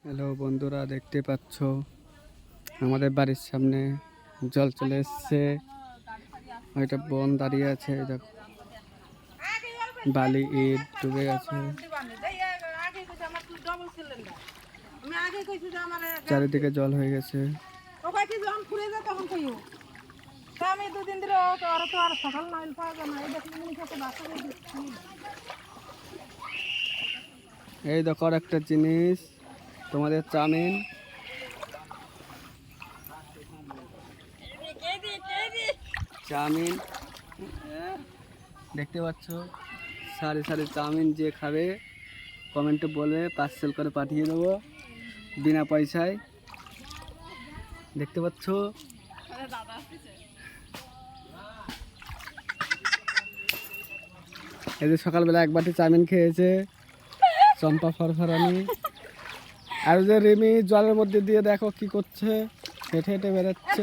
Hello বন্ধুরা, দেখতে পাচ্ছ আমাদের বাড়ির সামনে জল চলে এসছে। ওইটা বোন দাঁড়িয়ে আছে, দেখো বালি ইট ডুবে গেছে, চারিদিকে জল হয়ে গেছে। এই দেখো আর একটা জিনিস, তোমাদের চাউমিন চাউমিন দেখতে পাচ্ছ, সারি সারি চাউমিন যে খাবে কমেন্টে বলবে, পার্সেল করে পাঠিয়ে দেবো বিনা পয়সায়। দেখতে পাচ্ছ এই যে সকালবেলা এক বাটি চাউমিন খেয়েছে চম্পা ফরফরানি। আর যে রিমি জলের মধ্যে দিয়ে দেখো কি করছে, হেঁটে হেঁটে বেড়াচ্ছে।